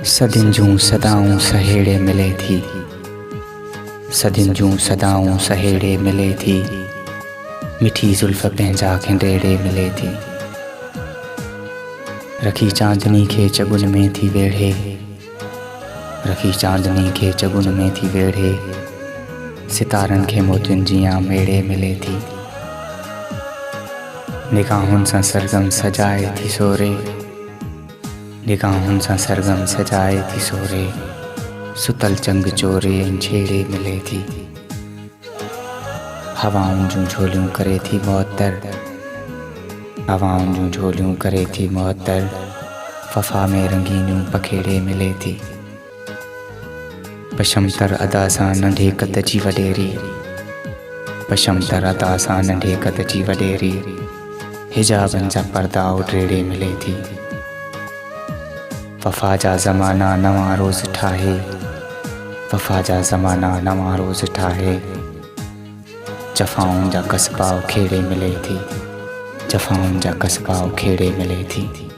सदिन जूं सदाऊं सहेड़े मिले थी, सदिन जूं सदाऊं सहेड़े मिले थी, मिठी जुल्फ़ पंहिंजा खिंडेड़े मिले थी। रखी चांदनी खे चगुन में थी वेढ़े, रखी चांदनी खे चगुन में थी वेढ़े, सितारनि खे मोतियुनि जियां मेड़े मिले थी। निगाहुनि सां सरगम सजाए थी सोरे, निगाहुनि सां सरगम सजाए थी सोरे, सुतल चंग चोरे छेड़े मिले थी। हवाउनि जूं झोलियूं करे थी मुअत्तर, हवाउनि जूं झोलियूं करे थी मुअत्तर, वफ़ा में रंगीनियूं पखेड़े मिले थी। पशमतर अदा सां नंढे कद जी वॾेरी, पशमतर अदा सां नंढे कद जी वॾेरी, हिजाबनि जा पर्दा उॾेड़े मिले थी। वफ़ा जा ज़माना नवां रोज़ ठाहे, वफ़ा जा ज़माना नवां रोज़ ठाहे, जफ़ाउनि जा कसबा उखेड़े मिले थी, जफ़ाउनि जा कसबा उखेड़े मिले थी।